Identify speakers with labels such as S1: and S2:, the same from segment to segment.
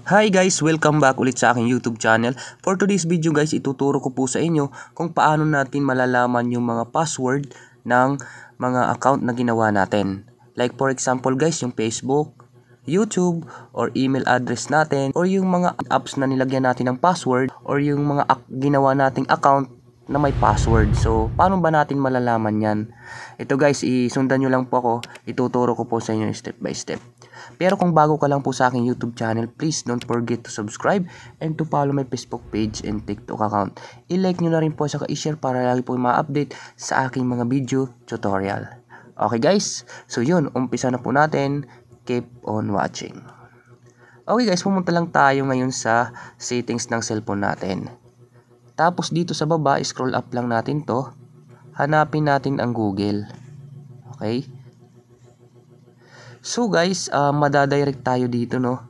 S1: Hi guys! Welcome back ulit sa aking YouTube channel. For today's video guys, ituturo ko po sa inyo kung paano natin malalaman yung mga password ng mga account na ginawa natin. Like for example guys, yung Facebook, YouTube, or email address natin, or yung mga apps na nilagyan natin ng password, or yung mga ginawa nating account na may password. So, paano ba natin malalaman yan? Ito guys, isundan nyo lang po ako. Ituturo ko po sa inyo step by step. Pero kung bago ka lang po sa aking YouTube channel, please don't forget to subscribe and to follow my Facebook page and TikTok account. I-like nyo na rin po, saka i-share para lagi po ma-update sa aking mga video tutorial. Okay guys, so yun, umpisa na po natin. Keep on watching. Okay guys, pumunta lang tayo ngayon sa settings ng cellphone natin. Tapos dito sa baba, scroll up lang natin to. Hanapin natin ang Google. Okay? So guys, madadirect tayo dito, no?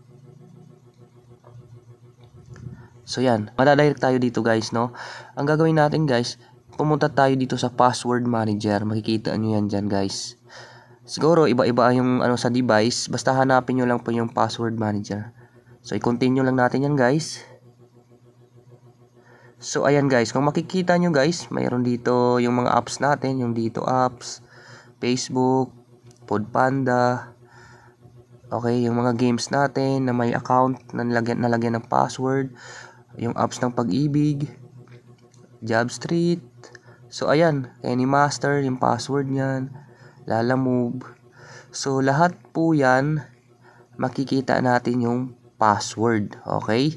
S1: So yan, madadirect tayo dito guys, no? Ang gagawin natin guys, pumunta tayo dito sa password manager. Makikita nyo yan dyan guys. Siguro iba-iba yung sa device. Basta hanapin nyo lang po yung password manager. So i-continue lang natin yan guys. So ayan guys, kung makikita nyo guys, mayroon dito yung mga apps natin, yung dito apps, Facebook, Foodpanda, okay, yung mga games natin na may account na nalagyan ng password, yung apps ng Pag-ibig, Jobstreet. So ayan, Anymaster, yung password niyan, Lalamove. So lahat po yan, makikita natin yung password, okay?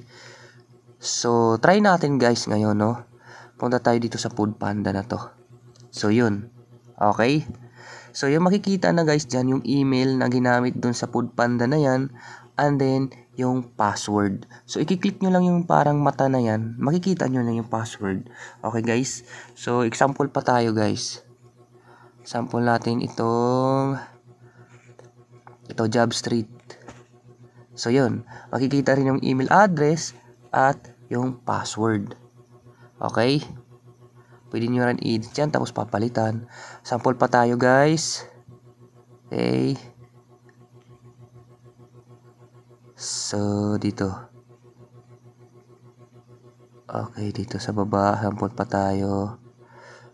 S1: So, try natin guys ngayon, no? Punta tayo dito sa Foodpanda na to. So, yun. Okay? So, yung makikita na guys dyan, yung email na ginamit dun sa Foodpanda na yan, and then, yung password. So, i-click nyo lang yung parang mata na yan, makikita nyo na yung password. Okay guys? So, example pa tayo guys. Sample natin ito Jobstreet. So, yun. Makikita rin yung email address at yung password. Okay? Pwede nyo rin i-edit yan, tapos papalitan. Sample pa tayo guys. Okay. So, dito. Okay, dito sa baba, sample pa tayo.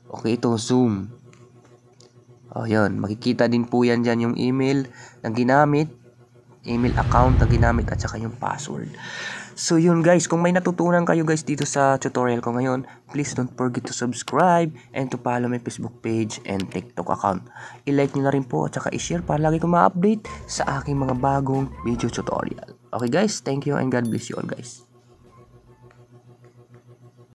S1: Okay, ito, Zoom. O, yun. Makikita din po yan dyan yung email na ginamit, email account na ginamit, at saka yung password. So yun guys, kung may natutunan kayo guys dito sa tutorial ko ngayon, please don't forget to subscribe and to follow my Facebook page and TikTok account. I-like nyo na rin po at saka i-share para lagi ko ma-update sa aking mga bagong video tutorial. Okay guys, thank you and God bless you all guys.